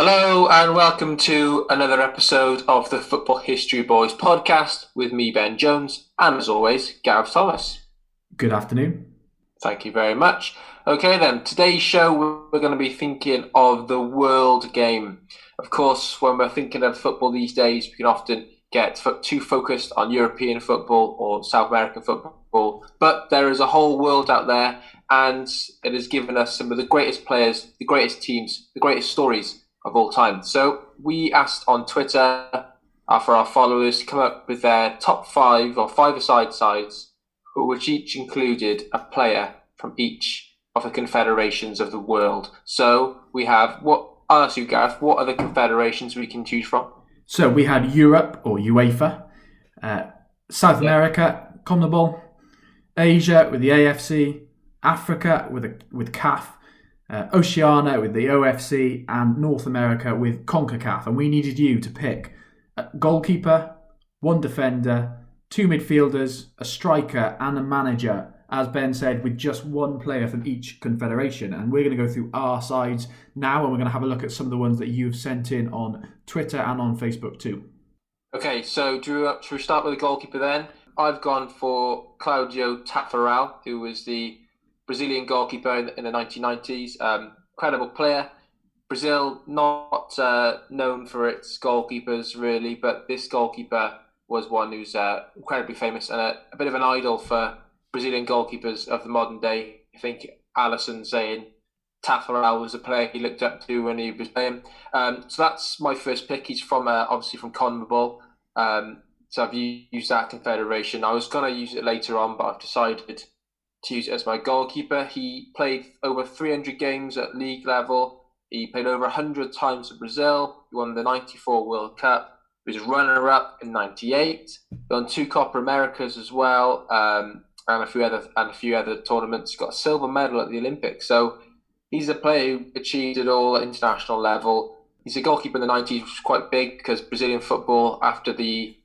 Hello and welcome to another episode of the Football History Boys podcast with me, Ben Jones, and as always, Gareth Thomas. Good afternoon. Thank you very much. Okay then, today's show we're going to be thinking of the world game. Of course, when we're thinking of football these days, we can often get too focused on European football or South American football, but there is a whole world out there, and it has given us some of the greatest players, the greatest teams, the greatest stories of all time. So we asked on Twitter for our followers to come up with their top five or five-a-side sides, which each included a player from each of the confederations of the world. So we have, I'll ask you, Gareth, what are the confederations we can choose from? So we had Europe or UEFA, South America, CONMEBOL, Asia with the AFC, Africa with CAF, Oceania with the OFC, and North America with CONCACAF. And we needed you to pick a goalkeeper, one defender, two midfielders, a striker, and a manager, as Ben said, with just one player from each confederation. And we're going to go through our sides now, and we're going to have a look at some of the ones that you've sent in on Twitter and on Facebook too. Okay, so Drew, should we start with the goalkeeper then? I've gone for Claudio Taffarel, who was the Brazilian goalkeeper in the 1990s. Incredible player. Brazil not known for its goalkeepers really, but this goalkeeper was one who's incredibly famous and a bit of an idol for Brazilian goalkeepers of the modern day. I think Alisson saying Taffarel was a player he looked up to when he was playing. So that's my first pick. He's from obviously from CONMEBOL. So I've used that confederation. I was going to use it later on, but I've decided to use it as my goalkeeper. He played over 300 games at league level. He played over 100 times for Brazil. He won the 94 World Cup. He was runner-up in 98. He won 2 Copa Americas as well, and a few other tournaments. He got a silver medal at the Olympics. So he's a player who achieved it all at international level. He's a goalkeeper in the 90s, which was quite big because Brazilian football, after the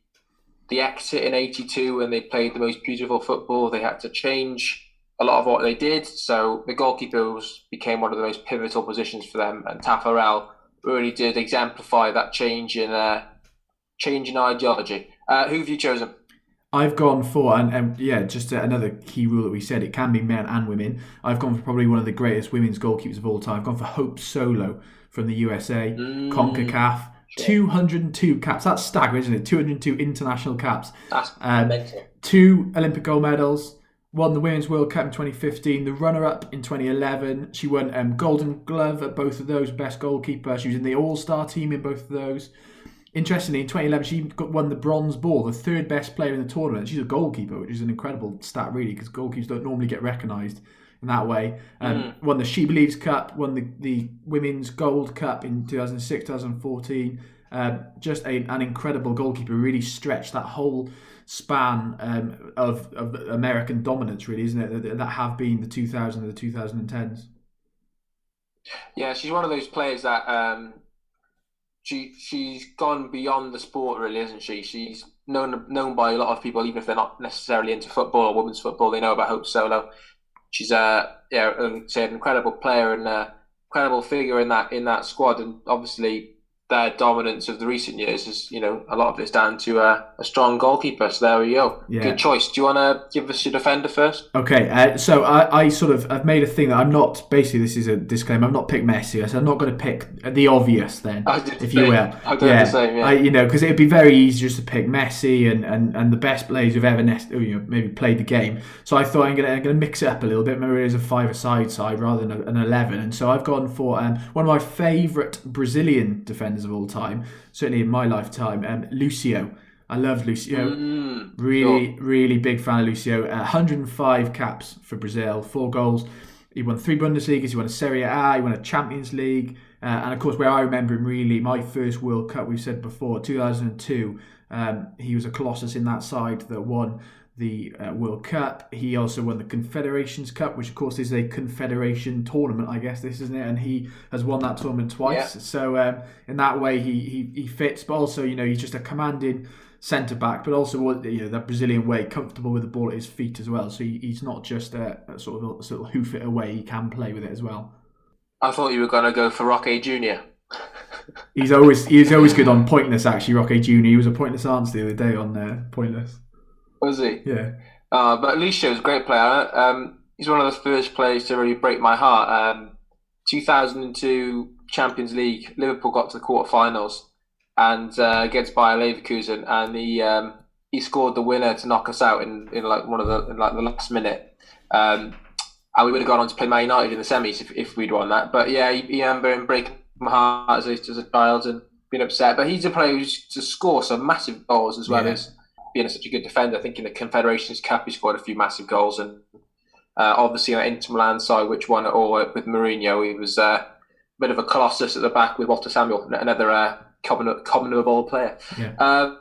exit in 82 when they played the most beautiful football, they had to change a lot of what they did. So the goalkeeper became one of the most pivotal positions for them, and Taffarel really did exemplify that change in ideology. Who have you chosen? I've gone for, and just another key rule that we said, it can be men and women. I've gone for probably one of the greatest women's goalkeepers of all time. I've gone for Hope Solo from the USA, CONCACAF. 202 caps. That's staggering, isn't it? 202 international caps. That's mental. 2 Olympic gold medals. Won the Women's World Cup in 2015. The runner-up in 2011. She won Golden Glove at both of those. Best goalkeeper. She was in the All-Star team in both of those. Interestingly, in 2011, she won the Bronze Ball, the third best player in the tournament. She's a goalkeeper, which is an incredible stat, really, because goalkeepers don't normally get recognised in that way. Won the She Believes Cup, won the Women's Gold Cup in 2006, 2014. Just an incredible goalkeeper. Really stretched that whole span of American dominance, really, isn't it? That have been the 2000s and the 2010s. Yeah, she's one of those players that she's gone beyond the sport, really, isn't she? She's known by a lot of people, even if they're not necessarily into football or women's football. They know about Hope Solo. She's an incredible player and incredible figure in that squad, and obviously their dominance of the recent years is, a lot of it's down to a strong goalkeeper. So there we go. Yeah. Good choice. Do you want to give us your defender first? Okay. So I've made a thing that I'm not, basically this is a disclaimer, I've not picked Messi. I said I'm not going to pick the obvious then, if you will. I've done the same, yeah. Because it'd be very easy just to pick Messi and the best players who've ever maybe played the game. So I thought I'm going to mix it up a little bit. Maybe it is a 5-a-side side rather than an 11. And so I've gone for one of my favourite Brazilian defenders of all time, certainly in my lifetime, Lucio. I love Lucio. Really big fan of Lucio. 105 caps for Brazil, 4 goals. He won 3 Bundesligas, he won a Serie A, he won a Champions League. And of course, where I remember him really, my first World Cup, we've said before, 2002, he was a colossus in that side that won the World Cup. He also won the Confederations Cup, which of course is a confederation tournament, I guess this isn't it, and he has won that tournament twice. Yeah. So in that way he fits, but also he's just a commanding centre back, but also that Brazilian way, comfortable with the ball at his feet as well. So he's not just a sort of hoof it away. He can play with it as well. I thought you were going to go for Roque Jr. He's always good on Pointless. Actually, Rocky Junior. He was a Pointless answer the other day on Pointless. Was he? Yeah. But Lucio was a great player. He's one of the first players to really break my heart. 2002 Champions League, Liverpool got to the quarterfinals and against Bayer Leverkusen, and he scored the winner to knock us out in the last minute. And we would have gone on to play Man United in the semis if we'd won that. But yeah, he remember him breaking my heart as a child and being upset. But he's a player who's to score some massive goals as well as being such a good defender. I think in the Confederations Cup he scored a few massive goals, and obviously on the Inter Milan side, which won it all with Mourinho, he was a bit of a colossus at the back with Walter Samuel, another commendable player. Yeah.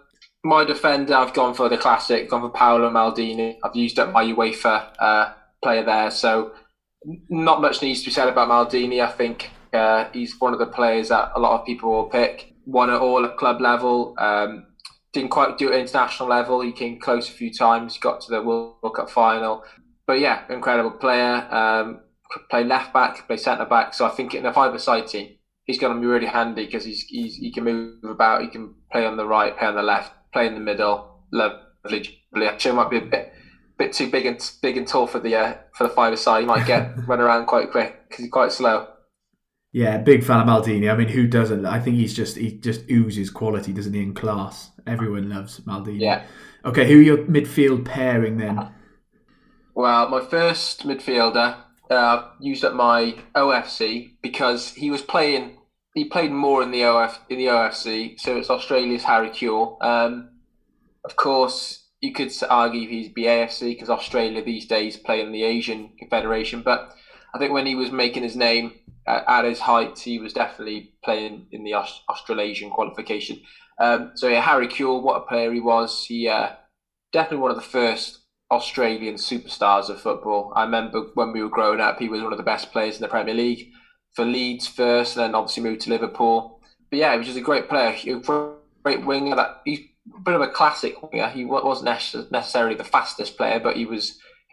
My defender, I've gone for the classic, gone for Paolo Maldini. I've used up my UEFA player there, so not much needs to be said about Maldini. I think he's one of the players that a lot of people will pick. Won it all at club level. Didn't quite do it at international level. He came close a few times. Got to the World Cup final. But yeah, incredible player. Could play left back, could play centre back. So I think in a five-a-side team, he's going to be really handy because he can move about. He can play on the right, play on the left, play in the middle. Lovely. Actually, might be a bit too big and tall for the five-a-side. He might run around quite quick because he's quite slow. Yeah, big fan of Maldini. I mean, who doesn't? I think he just oozes quality, doesn't he, in class? Everyone loves Maldini. Yeah. Okay, who are your midfield pairing then? Well, my first midfielder used up my OFC because he played more in the OFC, so it's Australia's Harry Kewell. Of course, you could argue he's BAFC because Australia these days play in the Asian Confederation, but I think when he was making his name at his height, he was definitely playing in the Australasian qualification. So yeah, Harry Kewell, what a player he was. He definitely one of the first Australian superstars of football. I remember when we were growing up, he was one of the best players in the Premier League for Leeds first, and then obviously moved to Liverpool. But yeah, he was just a great player, great winger. He's a bit of a classic winger. He wasn't necessarily the fastest player, but he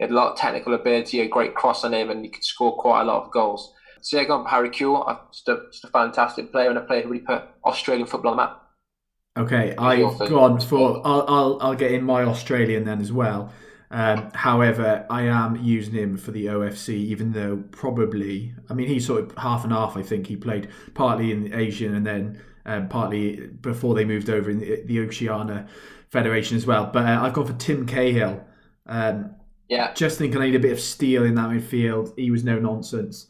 had a lot of technical ability, a great cross on him, and he could score quite a lot of goals. So yeah, gone for Harry Kewell. Just a fantastic player, and a player who really put Australian football on the map. Okay, I've gone for. I'll get in my Australian then as well. However, I am using him for the OFC, even though probably, I mean, he's sort of half and half. I think he played partly in the Asian and then partly before they moved over in the Oceania Federation as well. But I've gone for Tim Cahill. Just think I need a bit of steel in that midfield. He was no nonsense.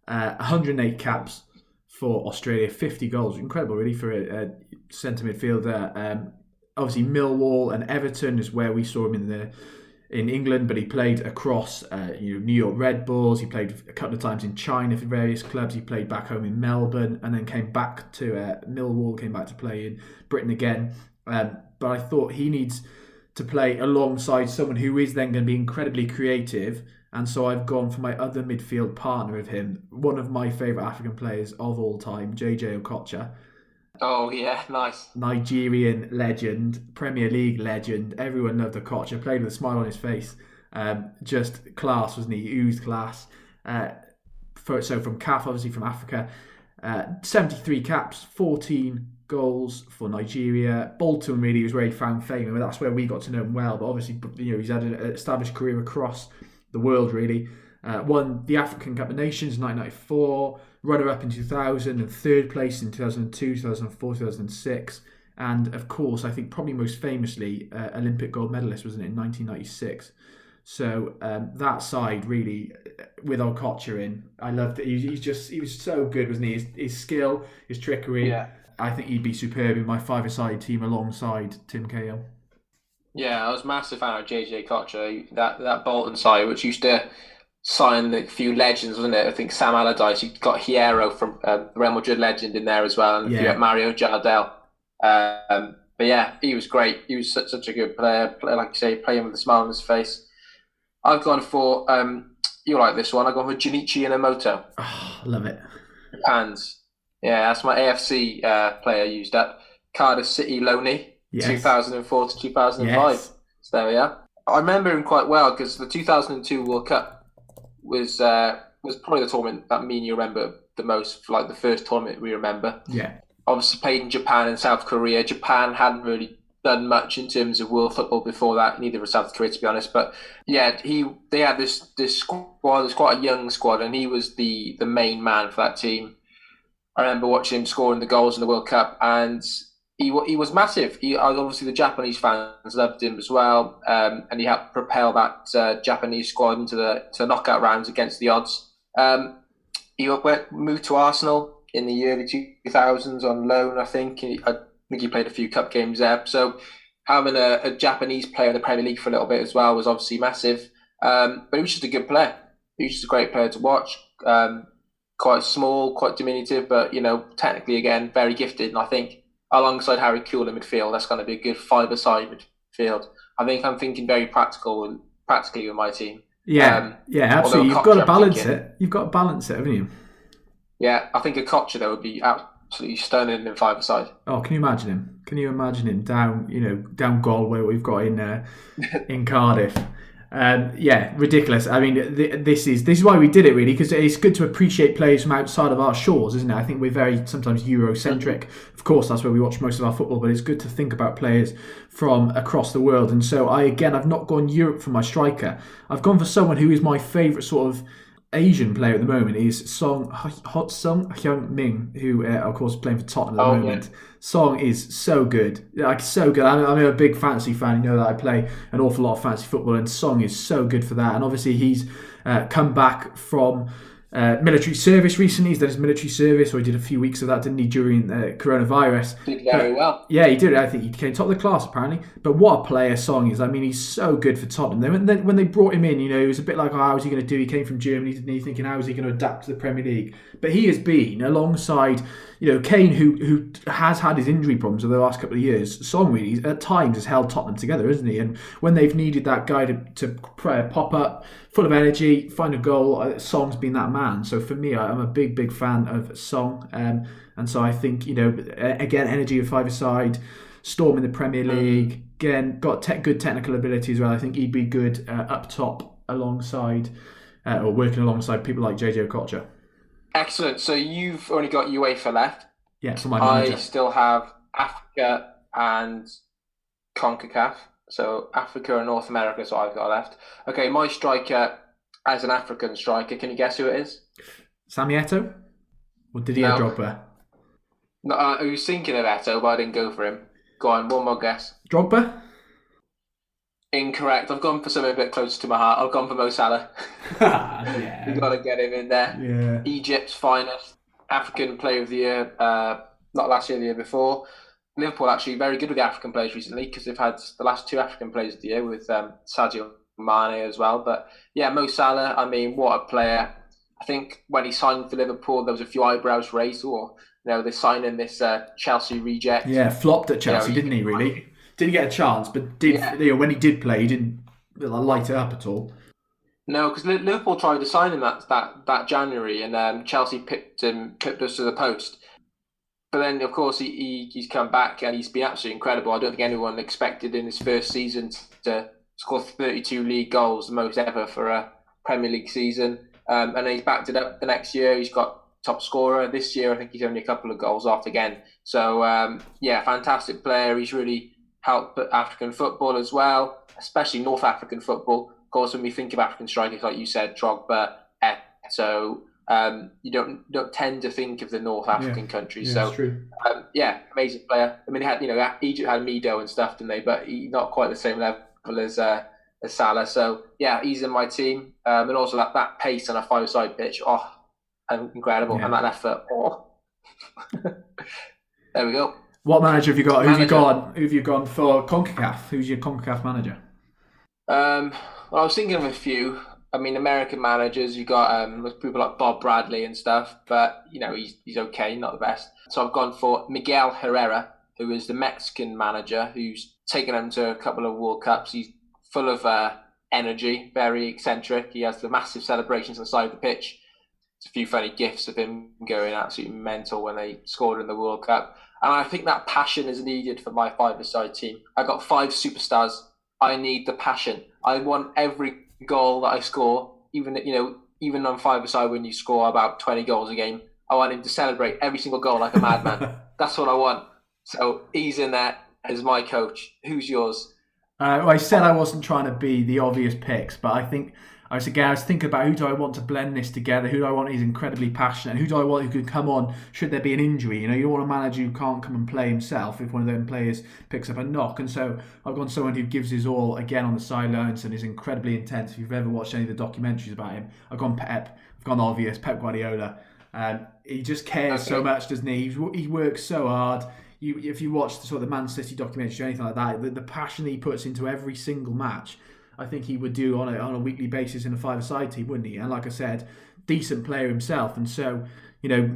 108 caps for Australia, 50 goals. Incredible, really, for a centre midfielder. Obviously, Millwall and Everton is where we saw him in England, but he played across New York Red Bulls. He played a couple of times in China for various clubs. He played back home in Melbourne and then came back to Millwall, came back to play in Britain again. But I thought he needs to play alongside someone who is then going to be incredibly creative. And so I've gone for my other midfield partner of him, one of my favourite African players of all time, JJ Okocha. Oh, yeah, nice. Nigerian legend, Premier League legend. Everyone loved Okocha, played with a smile on his face. Just class, wasn't he? Oozed class. So from CAF, obviously from Africa. 73 caps, 14 goals for Nigeria. Bolton really was where he found fame, and that's where we got to know him well. But obviously, he's had an established career across the world, really. Won the African Cup of Nations in 1994, runner-up in 2000, and third place in 2002, 2004, 2006. And, of course, I think probably most famously, Olympic gold medalist, wasn't it, in 1996. So that side, really, with Okocha in, I loved it. He was so good, wasn't he? His skill, his trickery. Yeah. I think he'd be superb in my five-a-side team alongside Tim Cahill. Yeah, I was a massive fan of JJ Okocha. That Bolton side, which used to sign a few legends, wasn't it? I think Sam Allardyce, you got Hierro from Real Madrid legend in there as well, and you had Mario Jardel. But yeah, he was great. He was such a good player. Like you say, playing with a smile on his face. I've gone for, you like this one, I've gone for Junichi Inamoto. Oh, love it. Japan's. Yeah, that's my AFC player used up. Cardiff City Loney, 2004 to 2005. Yes. So there we are. I remember him quite well because the 2002 World Cup was probably the tournament that me and you remember the most, like the first tournament we remember. Yeah. Obviously played in Japan and South Korea. Japan hadn't really done much in terms of world football before that. Neither was South Korea, to be honest. But yeah, they had this squad. It was quite a young squad, and he was the main man for that team. I remember watching him scoring the goals in the World Cup, and he was massive. Obviously the Japanese fans loved him as well, and he helped propel that Japanese squad into the knockout rounds against the odds. He moved to Arsenal in the early 2000s on loan, I think. I think he played a few cup games there. So having a Japanese player in the Premier League for a little bit as well was obviously massive. But he was just a good player. He was just a great player to watch. Quite small, quite diminutive, but technically again very gifted. And I think alongside Harry Kewell in midfield, that's going to be a good five-a-side midfield. I think I'm thinking very practically with my team. Yeah, absolutely. You've got to balance it. You've got to balance it, haven't you? Yeah, I think a Kocher though would be absolutely stunning in five-a-side. Oh, can you imagine him? Can you imagine him down Galway, we've got in Cardiff? Ridiculous. I mean, this is why we did it, really, because it's good to appreciate players from outside of our shores, isn't it? I think we're very sometimes Eurocentric. Of course, that's where we watch most of our football, but it's good to think about players from across the world. And so I've not gone Europe for my striker. I've gone for someone who is my favourite sort of Asian player at the moment is Song Hyun-min, who of course is playing for Tottenham at the moment. Yeah. Song is so good, so good. I'm a big fantasy fan. You know that I play an awful lot of fantasy football, and Song is so good for that. And obviously he's come back from military service recently. He's done his military service, or he did a few weeks of that, didn't he, during coronavirus? Did very well. Yeah, he did. I think he came top of the class, apparently. But what a player Song is. I mean, he's so good for Tottenham. Then when they brought him in, it was a bit like, how is he going to do? He came from Germany, didn't he? Thinking, how is he going to adapt to the Premier League? But he has been, alongside Kane, who has had his injury problems over the last couple of years. Song really, at times, has held Tottenham together, isn't he? And when they've needed that guy to pop up, full of energy, find a goal, Song's been that man. So for me, I'm a big fan of Song. And so I think, again, energy of five-a-side, Storm in the Premier League, again, got good technical ability as well. I think he'd be good up top alongside, or working alongside people like JJ Okocha. Excellent. So you've only got UEFA left. Yeah, so my manager. I still have Africa and CONCACAF. So Africa and North America is what I've got left. Okay, my striker as an African striker, can you guess who it is? Sami Eto'o? Or Didier Drogba? No, I was thinking of Eto'o, but I didn't go for him. Go on, one more guess. Drogba? Incorrect. I've gone for something a bit closer to my heart. I've gone for Mo Salah. Yeah. You've got to get him in there. Yeah. Egypt's finest African Player of the Year, not last year, the year before. Liverpool actually very good with the African players recently because they've had the last two African Players of the Year with Sadio Mane as well. But yeah, Mo Salah, I mean, what a player. I think when he signed for Liverpool, there was a few eyebrows raised, or they're signing this Chelsea reject. Yeah, flopped at Chelsea, didn't he, really? Didn't get a chance, but when he did play, he didn't light it up at all. No, because Liverpool tried to sign him that January, and Chelsea pipped us to the post. But then, of course, he's come back and he's been absolutely incredible. I don't think anyone expected in his first season to score 32 league goals, the most ever for a Premier League season. And then he's backed it up the next year. He's got top scorer. This year, I think he's only a couple of goals off again. So, fantastic player. He's really helped African football as well, especially North African football. Of course, when we think of African strikers, like you said, Drogba, Eto'o, you don't tend to think of the North African countries. Yeah, so, true. Amazing player. I mean, Egypt had Mido and stuff, didn't they? But he's not quite the same level as Salah. So yeah, he's in my team, and also that pace on a five-side pitch, incredible, and that left foot, there we go. What manager have you got? Who have you gone for CONCACAF? Who's your CONCACAF manager? Well, I was thinking of a few. I mean, American managers, you got people like Bob Bradley and stuff, but he's okay, not the best. So I've gone for Miguel Herrera, who is the Mexican manager who's taken them to a couple of World Cups. He's full of energy, very eccentric. He has the massive celebrations on the side of the pitch. There's a few funny gifs of him going absolutely mental when they scored in the World Cup. And I think that passion is needed for my five-a-side team. I've got 5 superstars. I need the passion. I want every goal that I score, even on five-a-side when you score about 20 goals a game, I want him to celebrate every single goal like a madman. That's what I want. So he's in there as my coach. Who's yours? Well, I said I wasn't trying to be the obvious picks, but I think I was thinking about who do I want to blend this together. Who do I want who's incredibly passionate? Who do I want who could come on should there be an injury? You don't want a manager who can't come and play himself if one of them players picks up a knock. And so I've gone someone who gives his all again on the sidelines and is incredibly intense. If you've ever watched any of the documentaries about him, I've gone Pep. I've gone obvious, Pep Guardiola. He just cares so much, doesn't he? He works so hard. If you watch the sort of the Man City documentary or anything like that, the passion that he puts into every single match, I think he would do on a weekly basis in a five-a-side team, wouldn't he? And like I said, decent player himself. And so,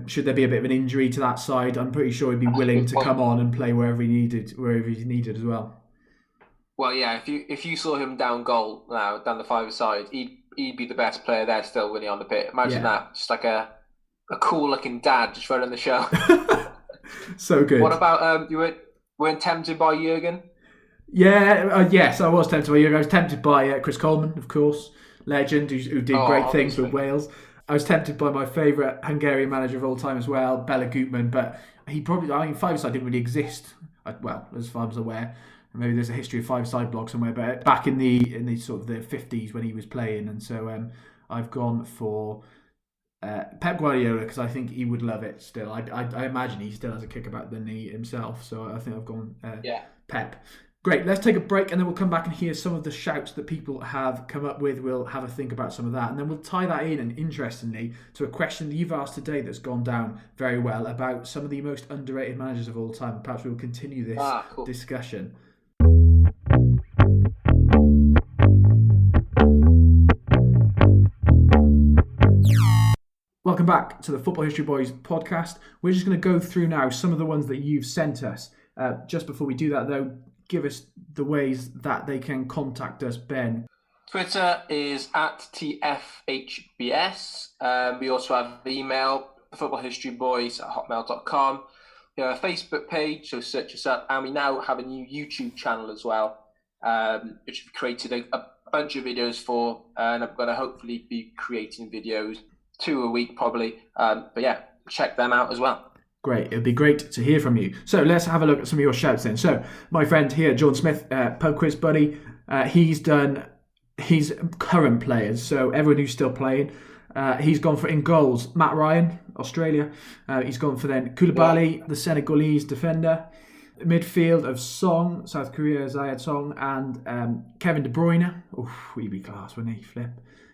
should there be a bit of an injury to that side, I'm pretty sure he'd be willing to come on and play wherever he's needed as well. Well, yeah, if you saw him down goal now, down the five-a-side, he'd be the best player there still when he's on the pitch. Imagine that, just like a cool-looking dad just running the show. So good. What about you weren't tempted by Jurgen? Yeah, yes, I was tempted by Jurgen. I was tempted by Chris Coleman, of course, legend who did great things with Wales. I was tempted by my favourite Hungarian manager of all time as well, Bela Gutmann, but five-a-side didn't really exist. Well, as far as I was aware. Maybe there's a history of five-a-side blog somewhere, but back in the sort of the 50s when he was playing, and so I've gone for Pep Guardiola because I think he would love it still. I imagine he still has a kick about the knee himself, so I think I've gone Pep. Great, let's take a break and then we'll come back and hear some of the shouts that people have come up with. We'll have a think about some of that and then we'll tie that in, and interestingly, to a question that you've asked today that's gone down very well about some of the most underrated managers of all time. Perhaps we'll continue this discussion. Welcome back to the Football History Boys podcast. We're just going to go through now some of the ones that you've sent us. Just before we do that, though, give us the ways that they can contact us, Ben. Twitter is at TFHBS. We also have the email, footballhistoryboys@hotmail.com. We have a Facebook page, so search us up. And we now have a new YouTube channel as well, which we've created a bunch of videos for. And I'm going to hopefully be creating videos 2 a week probably. But yeah, check them out as well. Great. It'd be great to hear from you. So let's have a look at some of your shouts then. So my friend here, John Smith, pub quiz buddy, he's done his current players. So everyone who's still playing, he's gone for in goals, Matt Ryan, Australia. He's gone for then Koulibaly, the Senegalese defender. Midfield of Song, South Korea, Zayed Song, and Kevin De Bruyne. Oof, he'd be class, wouldn't he? Flip.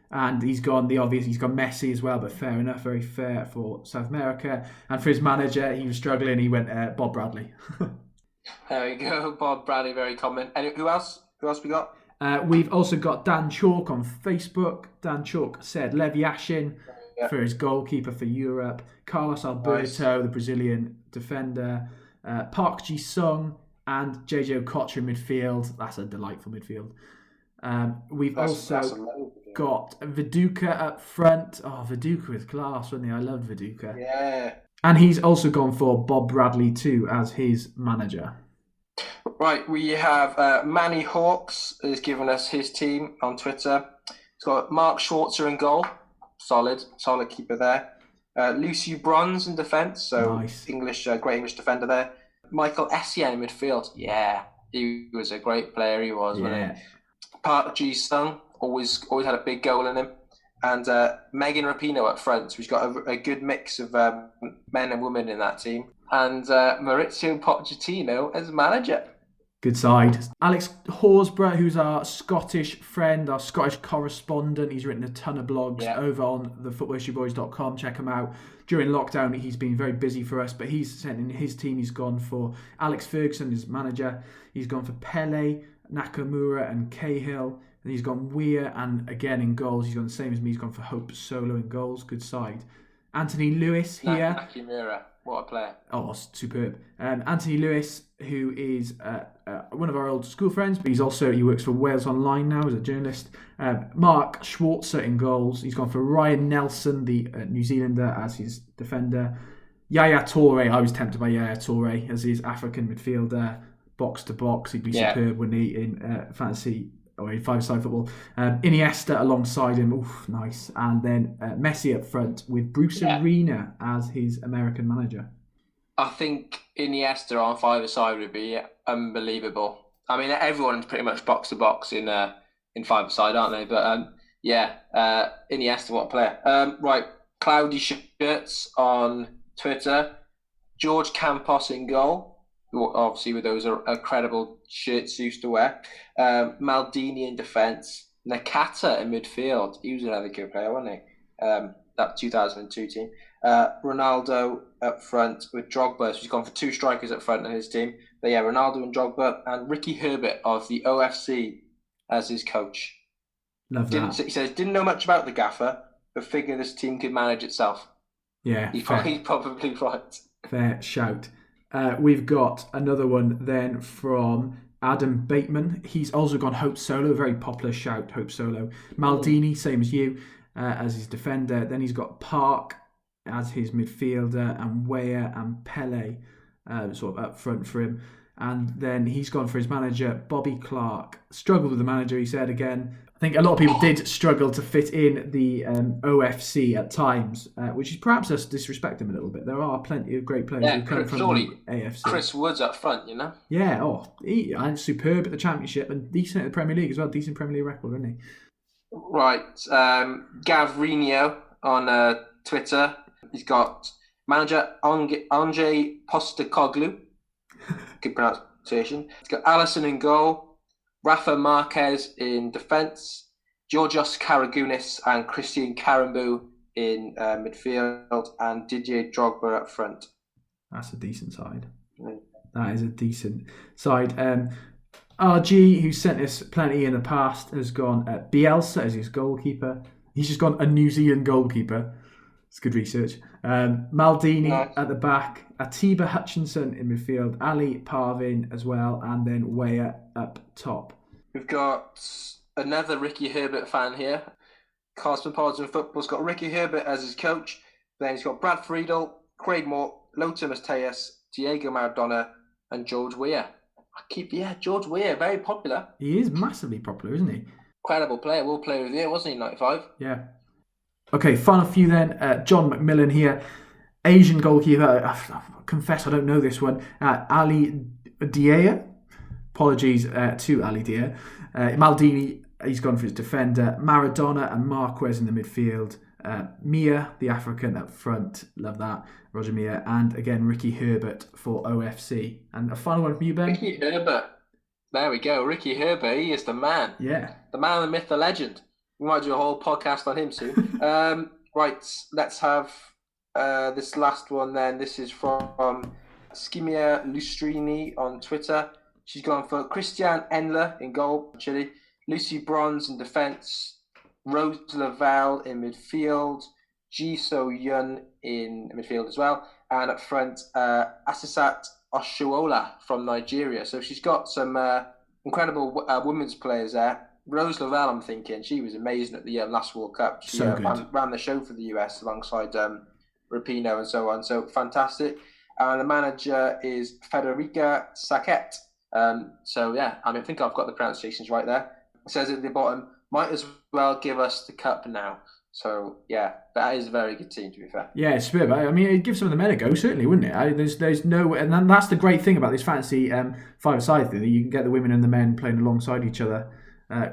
And he's gone the obvious. He's gone Messi as well, but fair enough, very fair for South America. And for his manager, he was struggling. He went Bob Bradley. There we go, Bob Bradley, very common. And who else? Who else we got? We've also got Dan Chalk on Facebook. Dan Chalk said Lev Yashin for his goalkeeper for Europe. Carlos Alberto, the Brazilian defender. Park Ji-sung and JJ Okocha in midfield. That's a delightful midfield. We've also got Viduka up front. Oh, Viduka with class, wasn't he? I loved Viduka. Yeah. And he's also gone for Bob Bradley too as his manager. Right, we have Manny Hawks has given us his team on Twitter. He's got Mark Schwarzer in goal. Solid keeper there. Lucy Bronze in defence, so nice. Great English defender there. Michael Essien in midfield. Yeah, he was a great player, he was, wasn't he? Park Ji-sung, always had a big goal in him. And Megan Rapinoe up front, so he's got a good mix of men and women in that team. And Maurizio Pochettino as manager. Good side. Alex Horsburgh, who's our Scottish friend, our Scottish correspondent. He's written a ton of blogs over on thefootballhistoryboys.com. Check him out. During lockdown, he's been very busy for us, but he's sent in his team. He's gone for Alex Ferguson as manager. He's gone for Pele, Nakamura and Cahill. And he's gone Weir, and again in goals, he's gone the same as me. He's gone for Hope Solo in goals. Good side. Anthony Lewis here. Nakamura, what a player. Oh, superb. Anthony Lewis, who is one of our old school friends, but he works for Wales Online now as a journalist. Mark Schwarzer in goals. He's gone for Ryan Nelson, the New Zealander, as his defender. Yaya Toure, I was tempted by Yaya Toure as his African midfielder. Box to box, he'd be superb, wouldn't he, in fantasy or in five-side football. Iniesta alongside him, oof, nice. And then Messi up front with Bruce Arena as his American manager. I think Iniesta on five-a-side would be unbelievable. I mean, everyone's pretty much box to box in five-a-side, aren't they? But Iniesta, what a player. Right, Cloudy Shirts on Twitter. George Campos in goal. Obviously, with those are incredible shirts he used to wear. Maldini in defence. Nakata in midfield. He was another good player, wasn't he? That 2002 team. Ronaldo up front with Drogba. So he's gone for two strikers up front in his team. But yeah, Ronaldo and Drogba and Ricki Herbert of the OFC as his coach. Love that. He says, didn't know much about the gaffer, but figure this team could manage itself. Yeah, he's probably right. Fair shout. We've got another one then from Adam Bateman. He's also gone Hope Solo, very popular shout, Hope Solo. Maldini, same as you, as his defender. Then he's got Park as his midfielder, and Weah and Pele sort of up front for him. And then he's gone for his manager, Bobby Clark. Struggled with the manager, he said again. I think a lot of people did struggle to fit in the OFC at times, which is perhaps us disrespect him a little bit. There are plenty of great players who come from the AFC. Chris Woods up front, you know? Yeah, he's superb at the Championship and decent at the Premier League as well. Decent Premier League record, isn't he? Right. Gavrino on Twitter. He's got manager Andrei Postecoglou. Good pronunciation. He's got Alisson in goal. Rafa Marquez in defence, Georgios Karagounis and Christian Karambou in midfield, and Didier Drogba up front. That's a decent side. Mm. That is a decent side. RG, who sent us plenty in the past, has gone Bielsa as his goalkeeper. He's just gone a New Zealand goalkeeper. It's good research. Maldini at the back, Atiba Hutchinson in midfield, Ali Parvin as well, and then Weah up top. We've got another Ricki Herbert fan here. Cosmopolitan Football's got Ricki Herbert as his coach. Then he's got Brad Friedel, Craig Moore, Lothar Matthäus, Diego Maradona, and George Weah. George Weah, very popular. He is massively popular, isn't he? Incredible player, World Player of the Year, wasn't he, 95? Yeah. Okay, final few then. John McMillan here. Asian goalkeeper. I confess I don't know this one. Ali Dia. Apologies to Ali Dia. Maldini, he's gone for his defender. Maradona and Marquez in the midfield. Mia, the African, up front. Love that. Roger Mia. And again, Ricki Herbert for OFC. And a final one from you, Ben? Ricki Herbert. There we go. Ricki Herbert, he is the man. Yeah. The man, the myth, the legend. We might do a whole podcast on him soon. Right, let's have this last one then. This is from Skimia Lustrini on Twitter. She's gone for Christian Endler in goal, Chile. Lucy Bronze in defence. Rose Lavelle in midfield. Ji So Yun in midfield as well. And up front, Asisat Oshuola from Nigeria. So she's got some incredible women's players there. Rose Lavelle, I'm thinking, she was amazing at the last World Cup. She ran the show for the US alongside Rapinoe and so on. So fantastic. And the manager is Federica Saquet. I think I've got the pronunciations right there. It says at the bottom, might as well give us the cup now. So, yeah, that is a very good team, to be fair. Yeah, it's superb. I mean, it'd give some of the men a go, certainly, wouldn't it? There's no... And that's the great thing about this fantasy five-a-side thing, that you can get the women and the men playing alongside each other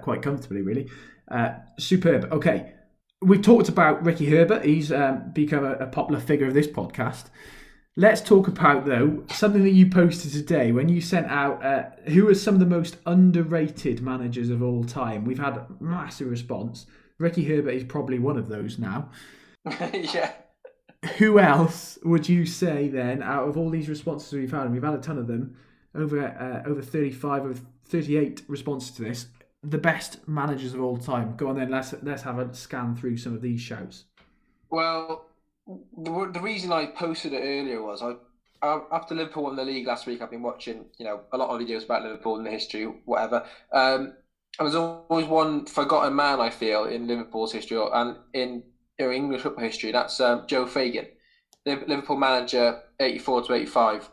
quite comfortably, really. Superb. Okay, we talked about Ricki Herbert. He's become a popular figure of this podcast. Let's talk about, though, something that you posted today when you sent out who are some of the most underrated managers of all time. We've had a massive response. Ricki Herbert is probably one of those now. Yeah. Who else would you say then, out of all these responses we've had, and we've had a ton of them, over 35, over 38 responses to this, the best managers of all time? Go on then, let's have a scan through some of these shouts. Well, the reason I posted it earlier was after Liverpool won the league last week, I've been watching a lot of videos about Liverpool and the history, whatever. There's always one forgotten man, I feel, in Liverpool's history and in English football history. That's Joe Fagan, Liverpool manager, 84 to 85.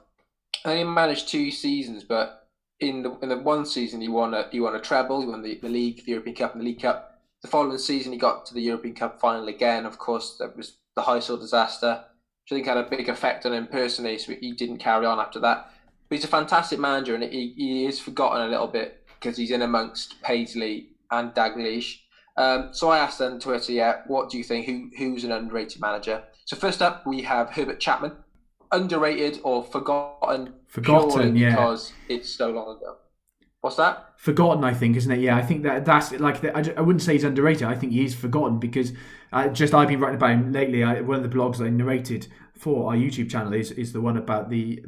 And he managed 2 seasons, but in the one season he won a treble. He won the league, the European Cup, and the League Cup. The following season he got to the European Cup final again. Of course, that was the Heysel disaster, which I think had a big effect on him personally. So he didn't carry on after that. But he's a fantastic manager, and he is forgotten a little bit because he's in amongst Paisley and Dalglish. So I asked on Twitter, what do you think? Who's an underrated manager? So first up, we have Herbert Chapman. Underrated or forgotten purely because it's so long ago. What's that? Forgotten, I think, isn't it? Yeah, I think that's like I wouldn't say he's underrated. I think he is forgotten because I've been writing about him lately. One of the blogs that I narrated for our YouTube channel is the one about the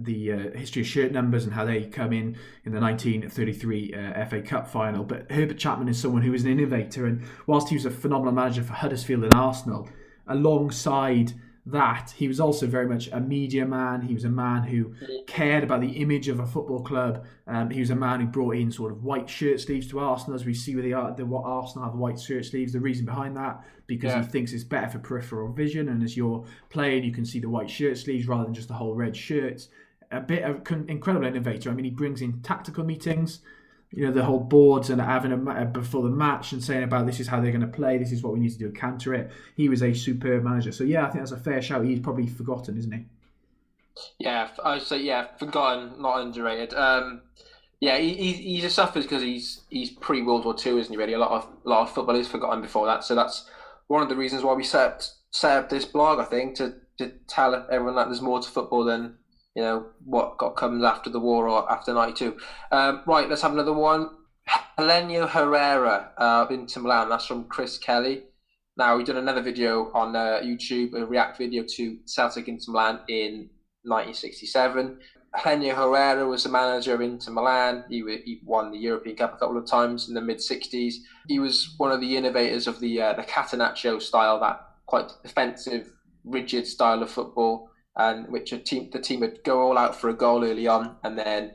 history of shirt numbers and how they come in the 1933 FA Cup final. But Herbert Chapman is someone who is an innovator, and whilst he was a phenomenal manager for Huddersfield and Arsenal, alongside that, he was also very much a media man. He was a man who cared about the image of a football club. He was a man who brought in sort of white shirt sleeves to Arsenal, as we see with what Arsenal have white shirt sleeves. The reason behind that, because he thinks it's better for peripheral vision, and as you're playing, you can see the white shirt sleeves rather than just the whole red shirts. A bit of incredible innovator. I mean, he brings in tactical meetings, the whole boards, and having a before the match and saying about this is how they're going to play, this is what we need to do to counter it. He was a superb manager. So yeah, I think that's a fair shout. He's probably forgotten, isn't he? Yeah, I would say forgotten, not underrated. He just suffers because he's pre World War II, isn't he? Really, a lot of football is forgotten before that. So that's one of the reasons why we set up this blog. I think to tell everyone that there's more to football than what comes after the war or after 92. Right, let's have another one. Helenio Herrera of Inter Milan. That's from Chris Kelly. Now, we've done another video on YouTube, a react video to Celtic Inter Milan in 1967. Helenio Herrera was the manager of Inter Milan. He won the European Cup a couple of times in the mid-60s. He was one of the innovators of the Catenaccio style, that quite defensive, rigid style of football, and which the team would go all out for a goal early on and then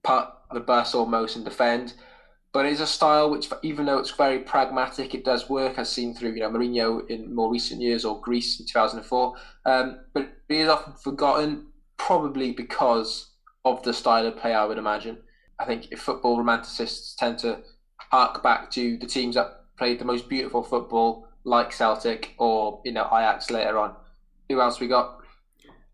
put the bus almost and defend. But it's a style which, even though it's very pragmatic, it does work, as seen through Mourinho in more recent years, or Greece in 2004. But it is often forgotten, probably because of the style of play, I would imagine. I think if football romanticists tend to hark back to the teams that played the most beautiful football, like Celtic or Ajax later on. Who else we got?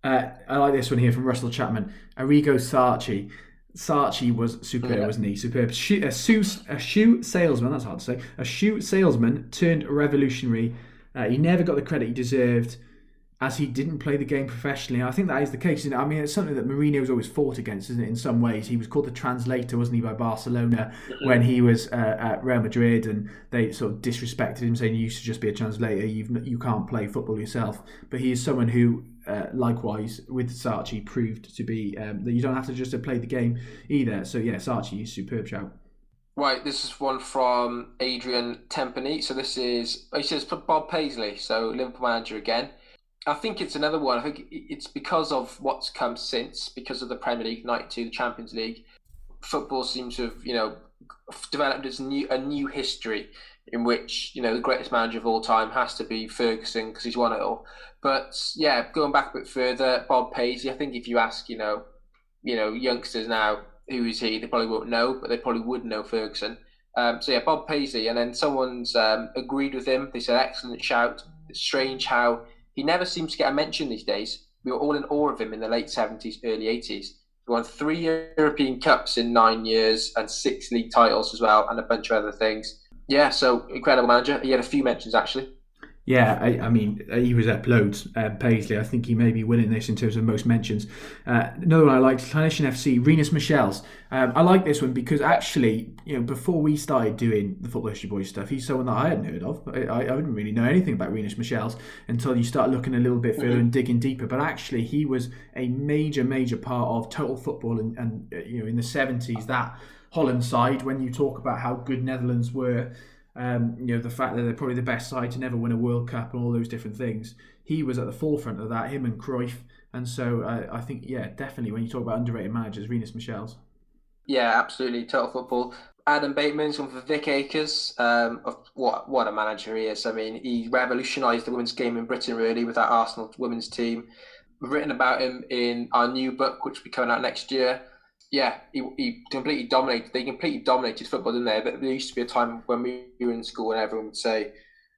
I like this one here from Russell Chapman. Arrigo Sacchi. Sacchi was superb, wasn't he? Superb. A shoe salesman, that's hard to say. A shoe salesman turned revolutionary. He never got the credit he deserved, as he didn't play the game professionally. I think that is the case. I mean, it's something that Mourinho's always fought against, isn't it, in some ways? He was called the translator, wasn't he, by Barcelona when he was at Real Madrid, and they sort of disrespected him, saying you used to just be a translator, you can't play football yourself. But he is someone who, likewise, with Sacchi, proved to be that you don't have to just play the game either. So yeah, Sacchi is superb shout. Right, this is one from Adrian Tempany. So he says Bob Paisley, so Liverpool manager again. I think it's another one. I think it's because of what's come since, because of the Premier League, 92, the Champions League. Football seems to have, developed as a new history in which, the greatest manager of all time has to be Ferguson because he's won it all. But yeah, going back a bit further, Bob Paisley, I think if you ask, youngsters now, who is he? They probably won't know, but they probably would know Ferguson. Bob Paisley, and then someone's agreed with him. They said, excellent shout. It's strange how he never seems to get a mention these days. We were all in awe of him in the late 70s, early 80s. He won 3 European Cups in 9 years and 6 league titles as well, and a bunch of other things. Yeah, so incredible manager. He had a few mentions, actually. Yeah, I mean, he was up loads, Paisley. I think he may be winning this in terms of most mentions. Another one I liked, Clinician FC, Renus Michels. I like this one because actually, before we started doing the Football History Boys stuff, he's someone that I hadn't heard of. I didn't really know anything about Renus Michels until you start looking a little bit further and digging deeper. But actually, he was a major part of total football, and in the 70s, that Holland side, when you talk about how good Netherlands were, the fact that they're probably the best side to never win a World Cup and all those different things. He was at the forefront of that, him and Cruyff. And so I think, definitely when you talk about underrated managers, Renus Michels. Yeah, absolutely. Total football. Adam Bateman's one for Vic Akers. Of what a manager he is. I mean, he revolutionised the women's game in Britain, really, with that Arsenal women's team. We've written about him in our new book, which will be coming out next year. Yeah, he completely dominated. They completely dominated football, didn't they? But there used to be a time when we were in school and everyone would say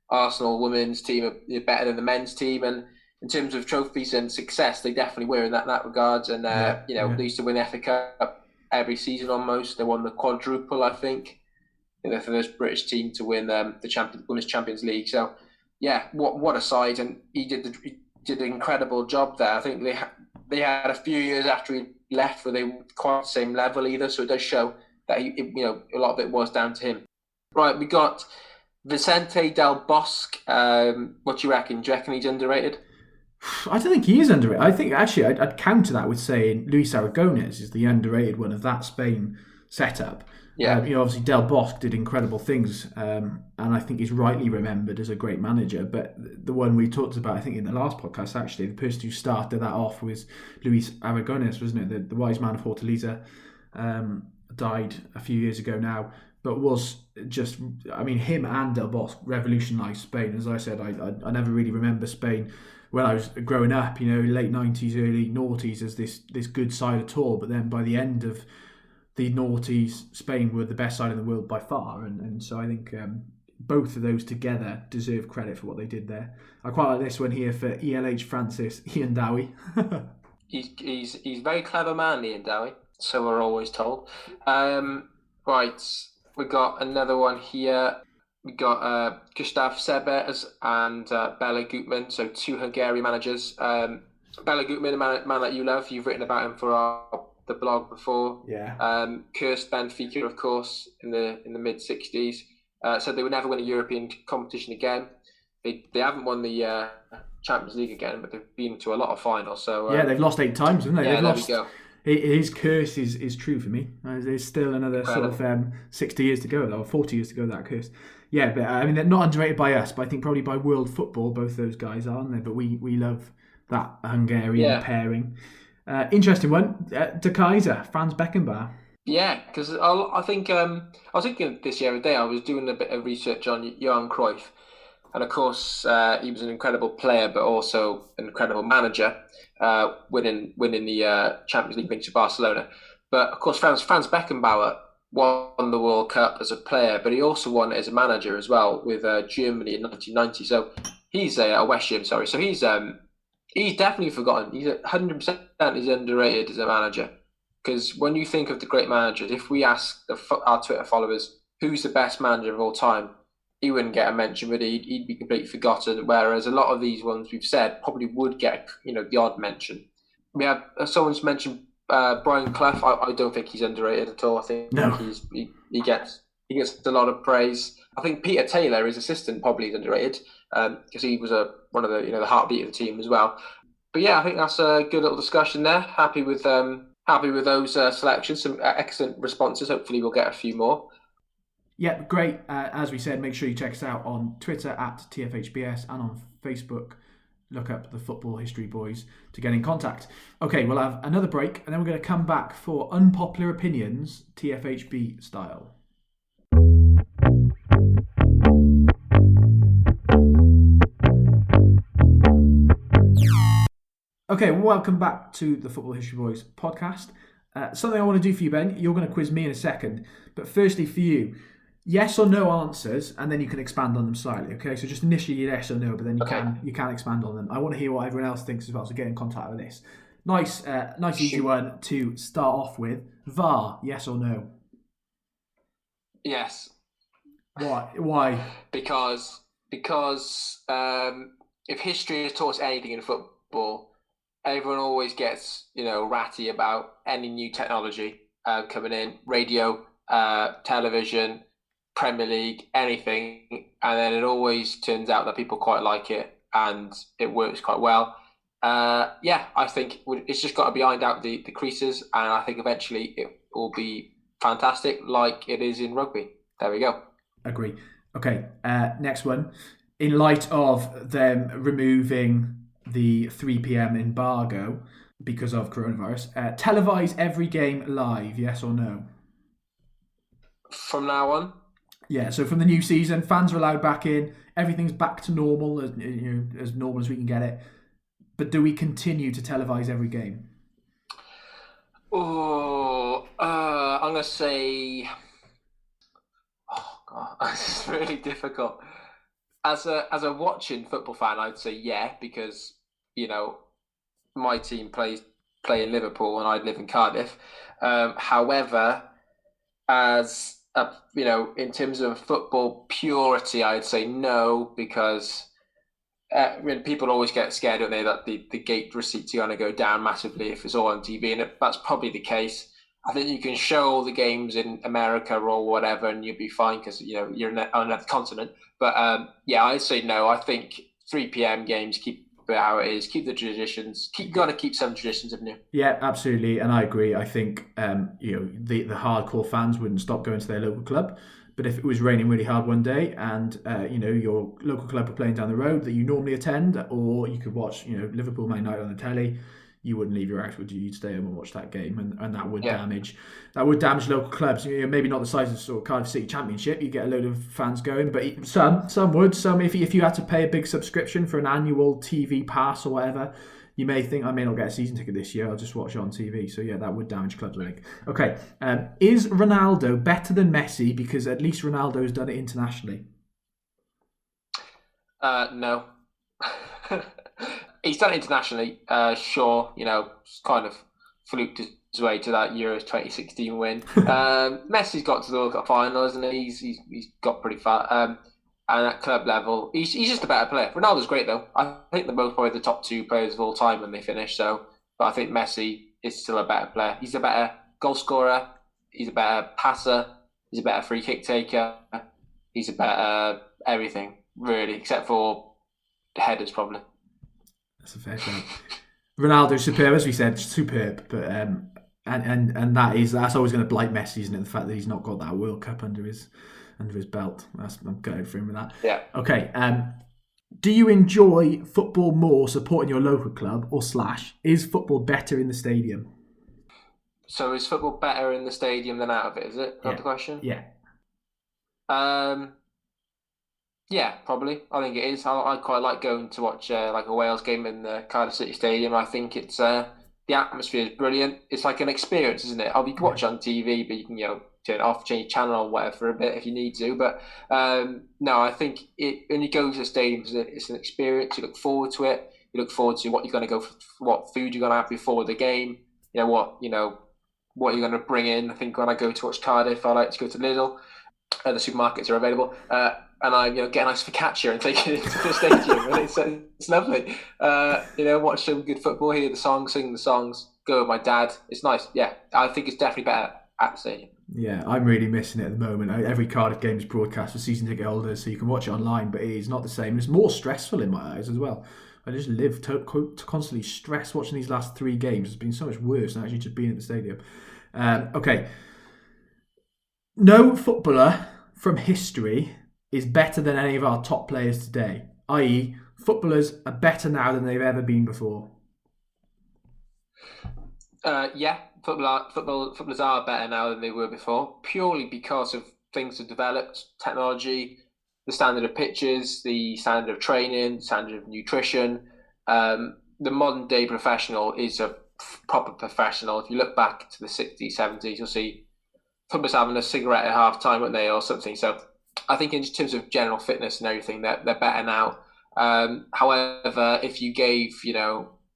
Arsenal women's team are better than the men's team, and in terms of trophies and success, they definitely were in that regards. And they used to win the FA Cup every season almost. They won the quadruple, I think. They're the first British team to win the Champions League. So, yeah, what a side! And he did an incredible job there. I think they had a few years after he left where they weren't quite the same level either. So it does show that a lot of it was down to him. Right, we got Vicente Del Bosque. What do you reckon? Do you reckon he's underrated? I don't think he is underrated. I think actually I'd counter that with saying Luis Aragonés is the underrated one of that Spain setup. Yeah. Obviously Del Bosque did incredible things, and I think he's rightly remembered as a great manager. But the one we talked about, I think in the last podcast, actually, the person who started that off was Luis Aragonés, wasn't it? The wise man of Hortaliza, died a few years ago now, but was just, him and Del Bosque revolutionised Spain. As I said, I never really remember Spain when I was growing up, late 90s, early noughties as this good side at all. But then by the end of the noughties, Spain were the best side in the world by far. And so I think both of those together deserve credit for what they did there. I quite like this one here for ELH Francis, Ian Dowie. He's a very clever man, Ian Dowie. So we're always told. Right, we got another one here. We got Gustav Sebers and Bela Gutmann, so two Hungarian managers. Bela Gutmann, a man that you love. You've written about him for the blog before. Yeah. Cursed Benfica, of course, in the mid '60s. Said they would never win a European competition again. They haven't won the Champions League again, but they've been to a lot of finals. So they've lost 8 times, haven't they? Yeah, they've there lost. we go. His curse is true for me. There's still another sort of 60 years to go, or 40 years to go, that curse. Yeah, but they're not underrated by us, but I think probably by world football, both those guys are, aren't they? But we love that Hungarian pairing. Interesting one. De Kaiser, Franz Beckenbauer. Yeah, because I think I was thinking this year day. I was doing a bit of research on Johan Cruyff, and of course he was an incredible player, but also an incredible manager, winning the Champions League against Barcelona. But of course, Franz Beckenbauer won the World Cup as a player, but he also won it as a manager as well with Germany in 1990. So he's West Ham, sorry. So he's definitely forgotten. He's 100% is underrated as a manager. Because when you think of the great managers, if we ask our Twitter followers who's the best manager of all time, he wouldn't get a mention, but he'd be completely forgotten. Whereas a lot of these ones we've said probably would get the odd mention. We have someone's mentioned Brian Clough. I don't think he's underrated at all. I think he gets a lot of praise. I think Peter Taylor, his assistant, probably is underrated because he was one of the heartbeat of the team as well. But yeah, I think that's a good little discussion there. Happy with those selections. Some excellent responses. Hopefully we'll get a few more. Yeah, great. As we said, make sure you check us out on Twitter at TFHBS and on Facebook. Look up the Football History Boys to get in contact. Okay, we'll have another break and then we're going to come back for Unpopular Opinions, TFHB style. Okay, welcome back to the Football History Boys podcast. Something I want to do for you, Ben. You're going to quiz me in a second. But firstly for you, yes or no answers, and then you can expand on them slightly, okay? So just initially yes or no, but then you can expand on them. I want to hear what everyone else thinks as well, so get in contact with this. Nice easy one to start off with. VAR, yes or no? Yes. Why? Because if history has taught us anything in football, everyone always gets ratty about any new technology coming in, radio, television, Premier League, anything, and then it always turns out that people quite like it and it works quite well. I think it's just got to be ironed out the creases, and I think eventually it will be fantastic like it is in rugby. There we go. Agree. Okay, next one. In light of them removing the 3 p.m. embargo because of coronavirus, televise every game live, yes or no? From now on? Yeah, so from the new season, fans are allowed back in. Everything's back to normal, as normal as we can get it. But do we continue to televise every game? I'm going to say... Oh, God, this is really difficult. As a watching football fan, I'd say yeah, because my team play in Liverpool and I live in Cardiff. However, as in terms of football purity, I'd say no, because when people always get scared, don't they, that the gate receipts are going to go down massively if it's all on TV, and that's probably the case. I think you can show all the games in America or whatever, and you'll be fine because you're on another continent. But I'd say no. I think 3 p.m. games, keep it how it is, keep the traditions, keep some traditions of new. Yeah, absolutely, and I agree. I think the hardcore fans wouldn't stop going to their local club. But if it was raining really hard one day and your local club were playing down the road that you normally attend, or you could watch Liverpool Man United on the telly, you wouldn't leave your house, would you? You'd stay home and watch that game, and that would damage local clubs. Maybe not the size of sort of Cardiff City Championship. You get a load of fans going, but some would. Some if you had to pay a big subscription for an annual TV pass or whatever, you may think, I may not get a season ticket this year, I'll just watch it on TV. So yeah, that would damage clubs, I think. Okay, is Ronaldo better than Messi because at least Ronaldo's done it internationally? No. He's done it internationally, sure, kind of fluked his way to that Euros 2016 win. Messi's got to the World Cup final, isn't he? He's got pretty far. And at club level, he's just a better player. Ronaldo's great, though. I think they're both probably the top 2 players of all time when they finish. But I think Messi is still a better player. He's a better goal scorer. He's a better passer. He's a better free kick taker. He's a better everything, really, except for headers, probably. That's a fair shout. Ronaldo's superb, as we said, superb. But and that's always going to blight Messi, isn't it? The fact that he's not got that World Cup under his belt. I'm going for him with that. Yeah. Okay. Do you enjoy football more supporting your local club, or / is football better in the stadium? So is football better in the stadium than out of it? Is it not the question? Yeah. Yeah, probably. I think it is. I quite like going to watch like a Wales game in the Cardiff City Stadium. I think it's the atmosphere is brilliant. It's like an experience, isn't it? You can watch it on TV, but you can turn it off, change channel or whatever for a bit if you need to. But no, I think when you go to the stadium, it's an experience. You look forward to it. You look forward to what you're going to go for, what food you're going to have before the game. What you're going to bring in. I think when I go to watch Cardiff, I like to go to Lidl. The supermarkets are available. And I get a nice focaccia and take it into the stadium. And it's lovely. Watch some good football, hear the songs, sing the songs, go with my dad. It's nice. Yeah, I think it's definitely better at the stadium. Yeah, I'm really missing it at the moment. Every Cardiff game is broadcast for season ticket holders, so you can watch it online, but it is not the same. It's more stressful in my eyes as well. I just live to constantly stressed watching these last 3 games. It's been so much worse than actually just being at the stadium. Okay. No footballer from history is better than any of our top players today, i.e. footballers are better now than they've ever been before. Yeah, footballers are better now than they were before, purely because of things have developed, technology, the standard of pitches, the standard of training, the standard of nutrition. The modern day professional is a proper professional. If you look back to the 60s, 70s, you'll see footballers having a cigarette at half time, weren't they, or something. So I think in terms of general fitness and everything, they're better now. However, if you gave,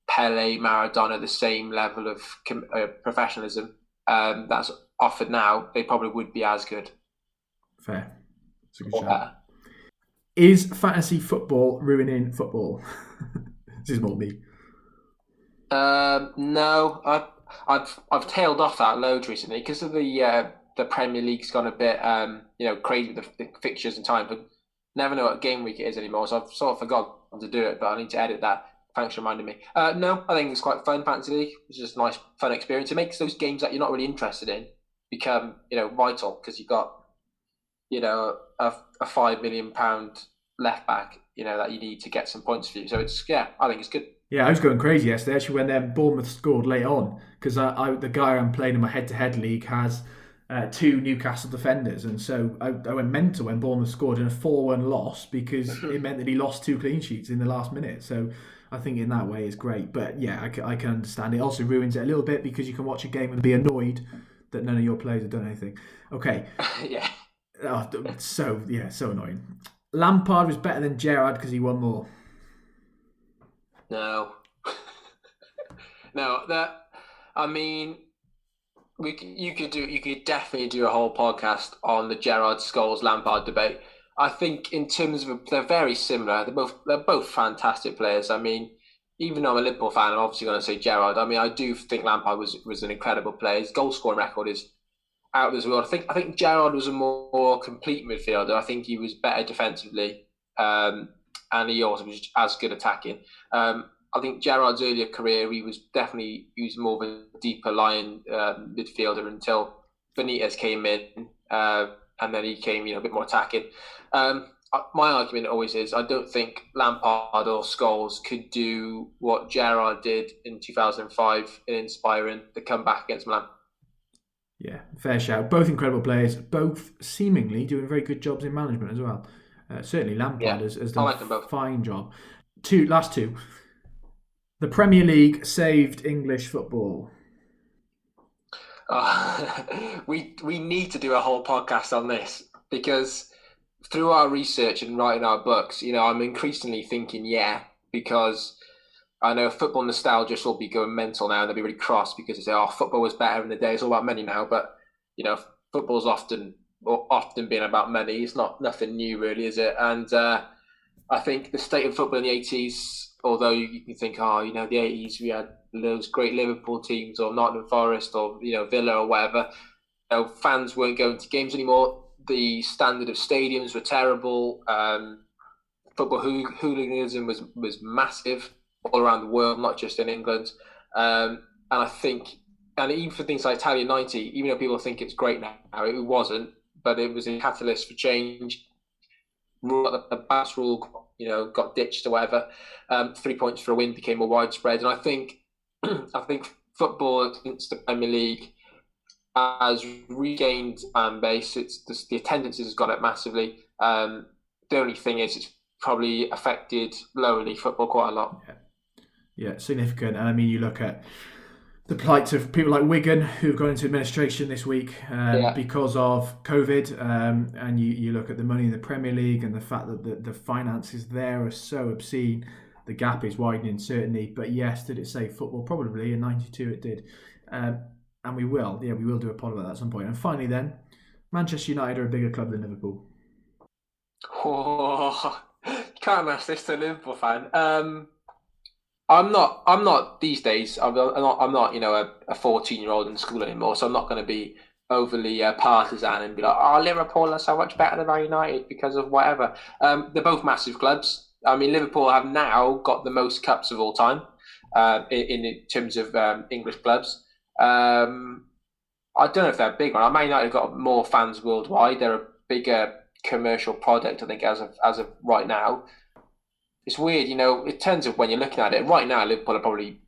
Pele, Maradona the same level of professionalism that's offered now, they probably would be as good. Fair. That's a good shout. Is fantasy football ruining football? This is more me. No, I've tailed off that loads recently because of the Premier League's gone a bit crazy with the fixtures and time, but never know what game week it is anymore. So I've sort of forgotten to do it, but I need to edit that. Thanks for reminding me. No, I think it's quite fun. Fantasy League. It's just a nice, fun experience. It makes those games that you're not really interested in become vital because you've got a £5 million left back that you need to get some points for you. So I think it's good. Yeah, I was going crazy yesterday actually when Bournemouth scored late on because the guy I'm playing in my head-to-head league has 2 Newcastle defenders, and so I went mental when Bournemouth scored in a 4-1 loss because it meant that he lost 2 clean sheets in the last minute. So I think in that way it's great, but yeah, I can understand it. Also ruins it a little bit because you can watch a game and be annoyed that none of your players have done anything. Okay. Yeah. Oh, so annoying. Lampard was better than Gerrard because he won more. No. No, I mean, you could definitely do a whole podcast on the Gerrard, Scholes, Lampard debate. I think in terms of they're very similar. They're both fantastic players. I mean, even though I'm a Liverpool fan, I'm obviously going to say Gerrard. I mean, I do think Lampard was an incredible player. His goal scoring record is out of this world. I think Gerrard was a more complete midfielder. I think he was better defensively, and he also was as good attacking. I think Gerrard's earlier career, he was more of a deeper lying midfielder until Benitez came in, and then he came, a bit more attacking. My argument always is I don't think Lampard or Scholes could do what Gerrard did in 2005 in inspiring the comeback against Milan. Yeah, fair shout. Both incredible players, both seemingly doing very good jobs in management as well. Certainly Lampard has done a fine job. Last two. The Premier League saved English football. We need to do a whole podcast on this because through our research and writing our books, I'm increasingly thinking, because I know football nostalgists will be going mental now and they'll be really cross because they say, football was better in the day. It's all about money now. But, football's often been about money. It's nothing new really, is it? And I think the state of football in the 80s, although you can think, the 80s, we had those great Liverpool teams or Nottingham Forest or, Villa or whatever. Fans weren't going to games anymore. The standard of stadiums were terrible. Football hooliganism was massive all around the world, not just in England. And I think, and even for things like Italia 90, even though people think it's great now, it wasn't, but it was a catalyst for change. The bounce rule, got ditched or whatever. 3 points for a win became more widespread, and I think football against the Premier League has regained fan base. It's the attendances has gone up massively. The only thing is, it's probably affected lower league football quite a lot. Yeah, significant. And I mean, you look at the plight of people like Wigan who've gone into administration this week because of COVID, and you look at the money in the Premier League and the fact that the finances there are so obscene. The gap is widening, certainly. But yes, did it save football? Probably. In 92 it did. And we will. Yeah, we will do a pod about that at some point. And finally then, Manchester United are a bigger club than Liverpool. Oh, you can't ask this to a Liverpool fan. I'm not these days. I'm not a 14-year-old in school anymore. So I'm not going to be overly partisan and be like, Liverpool are so much better than Man United because of whatever. They're both massive clubs. I mean, Liverpool have now got the most cups of all time in terms of English clubs. I don't know if they're big or not. Man United have got more fans worldwide. They're a bigger commercial product, I think, as of right now. It's weird, in terms of when you're looking at it. Right now, Liverpool are probably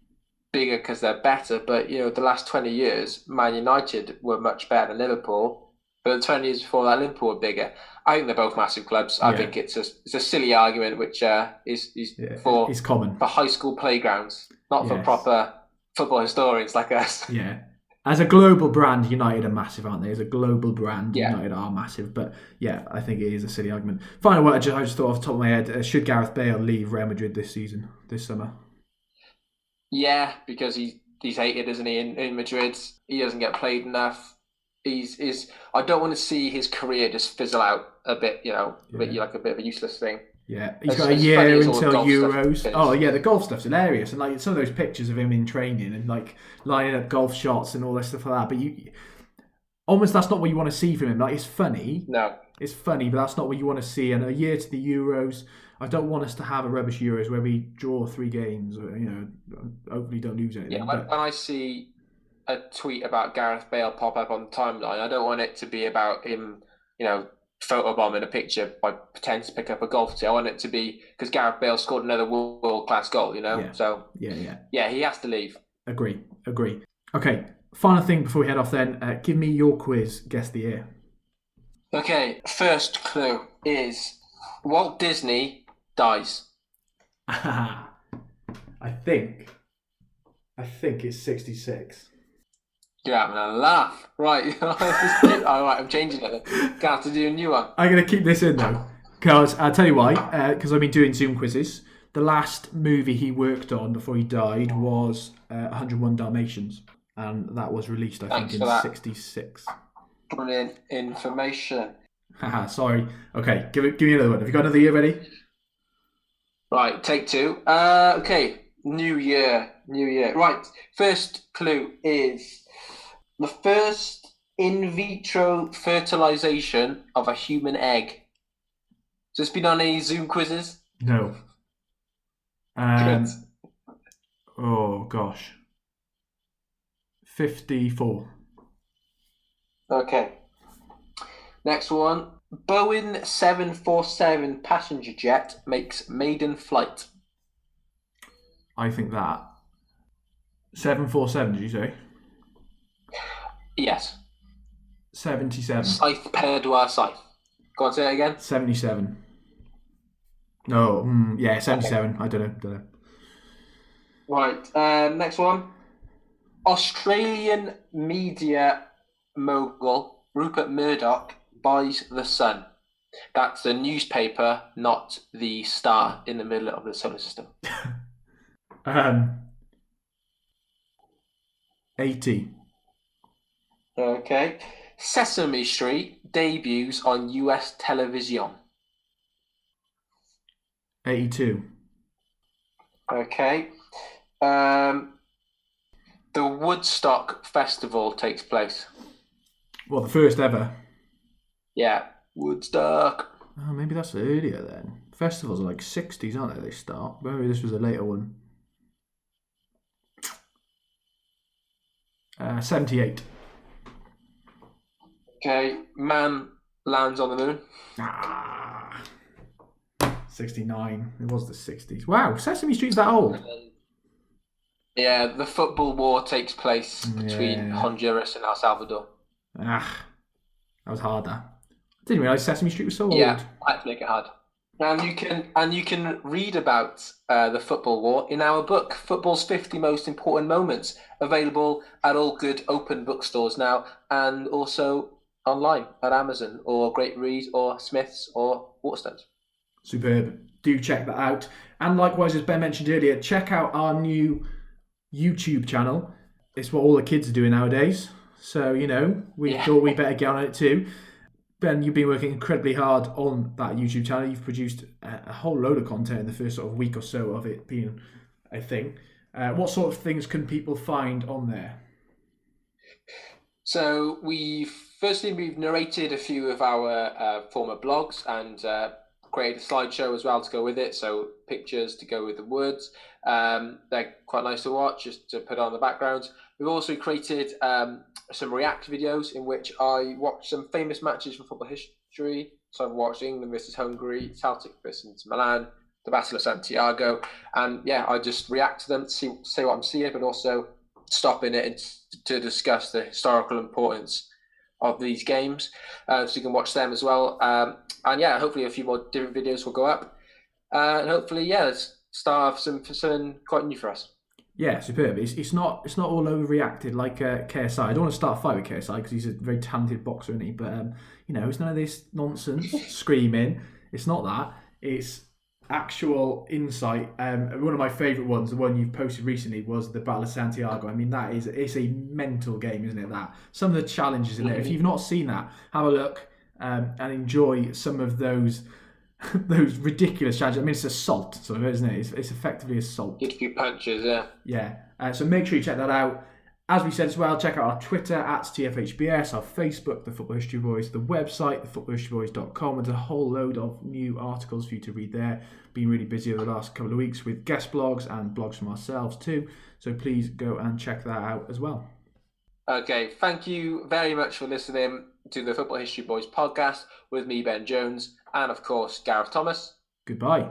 bigger because they're better. But, the last 20 years, Man United were much better than Liverpool. But the 20 years before that, Liverpool were bigger. I think they're both massive clubs. I think it's a silly argument, which is common for high school playgrounds, not for proper football historians like us. Yeah. As a global brand, United are massive, aren't they? As a global brand, United are massive. But yeah, I think it is a silly argument. Final word, I just thought off the top of my head, should Gareth Bale leave Real Madrid this summer? Yeah, because he's hated, isn't he, in Madrid? He doesn't get played enough. I don't want to see his career just fizzle out a bit, like a bit of a useless thing. Yeah, he's got a year until Euros. Oh yeah, the golf stuff's hilarious, and like some of those pictures of him in training and like lining up golf shots and all that stuff like that. But almost that's not what you want to see from him. Like it's funny. No, it's funny, but that's not what you want to see. And a year to the Euros, I don't want us to have a rubbish Euros where we draw 3 games or hopefully don't lose anything. Yeah, when I see a tweet about Gareth Bale pop up on the timeline, I don't want it to be about him, photobombing a picture by pretending to pick up a golf tee. I want it to be because Gareth Bale scored another world-class goal, So yeah, he has to leave. Agree. Okay, final thing before we head off then, give me your quiz, guess the year. Okay, first clue is Walt Disney dies. I think it's 66. You're having a laugh. Right. All right, I'm changing it then. Gonna have to do a new one. I'm going to keep this in though. Because I'll tell you why. Because I've been doing Zoom quizzes the last movie he worked on before he died was 101 Dalmatians, and that was released, I think, in '66. Brilliant information. Haha, sorry. Okay, give me another one. Have you got another year ready? Right, take two. Okay, new year. Right, first clue is the first in vitro fertilization of a human egg. So it's been on any Zoom quizzes? No. Good. Oh gosh. 54. Okay. Next one. Boeing 747 passenger jet makes maiden flight. I think that. 747, did you say? Yes. 77. Scythe, Pedwar, Scythe. Go on, say it again. 77. No, yeah, 77. Okay. I don't know. Right, next one. Australian media mogul Rupert Murdoch buys The Sun. That's the newspaper, not the star in the middle of the solar system. 80. Okay. Sesame Street debuts on US television. 82. Okay. The Woodstock Festival takes place. Well, the first ever. Yeah, Woodstock. Oh, maybe that's earlier then. Festivals are like 60s, aren't they? They start. Maybe this was a later one. 78. Okay, man lands on the moon. 69. It was the 60s. Wow, Sesame Street's that old. Yeah, the football war takes place between Honduras and El Salvador. That was hard. That. I didn't realise Sesame Street was so old. Yeah, I had to make it hard. And you can read about the football war in our book, Football's 50 Most Important Moments, available at all good open bookstores now, and also online at Amazon or Great Read or Smiths or Waterstones. Superb. Do check that out. And likewise, as Ben mentioned earlier, check out our new YouTube channel. It's what all the kids are doing nowadays. So, we thought we'd better get on it too. Ben, you've been working incredibly hard on that YouTube channel. You've produced a whole load of content in the first sort of week or so of it being a thing. What sort of things can people find on there? So we've narrated a few of our former blogs and created a slideshow as well to go with it. So pictures to go with the words. They're quite nice to watch, just to put on the background. We've also created some react videos in which I watched some famous matches from football history. So I've watched England versus Hungary, Celtic versus Milan, the Battle of Santiago, and I just react to them to say what I'm seeing, but also stop in it to discuss the historical importance of these games. So you can watch them as well. And hopefully a few more different videos will go up. And hopefully, let's start off something quite new for us. Yeah, superb. It's not all overreacted like KSI. I don't want to start a fight with KSI because he's a very talented boxer, isn't he? But it's none of this nonsense screaming. It's not that. It's actual insight. One of my favourite ones, the one you've posted recently, was the Battle of Santiago. I mean, it's a mental game, isn't it? That some of the challenges in there. If you've not seen that, have a look and enjoy some of those ridiculous challenges. I mean, it's assault, so isn't it? It's effectively assault. Get a few punches, yeah. Yeah. So make sure you check that out. As we said as well, check out our Twitter at TFHBS, our Facebook, The Football History Boys, the website, thefootballhistoryboys.com, and a whole load of new articles for you to read there. Been really busy over the last couple of weeks with guest blogs and blogs from ourselves too. So please go and check that out as well. Okay, thank you very much for listening to the Football History Boys podcast with me, Ben Jones, and of course, Gareth Thomas. Goodbye.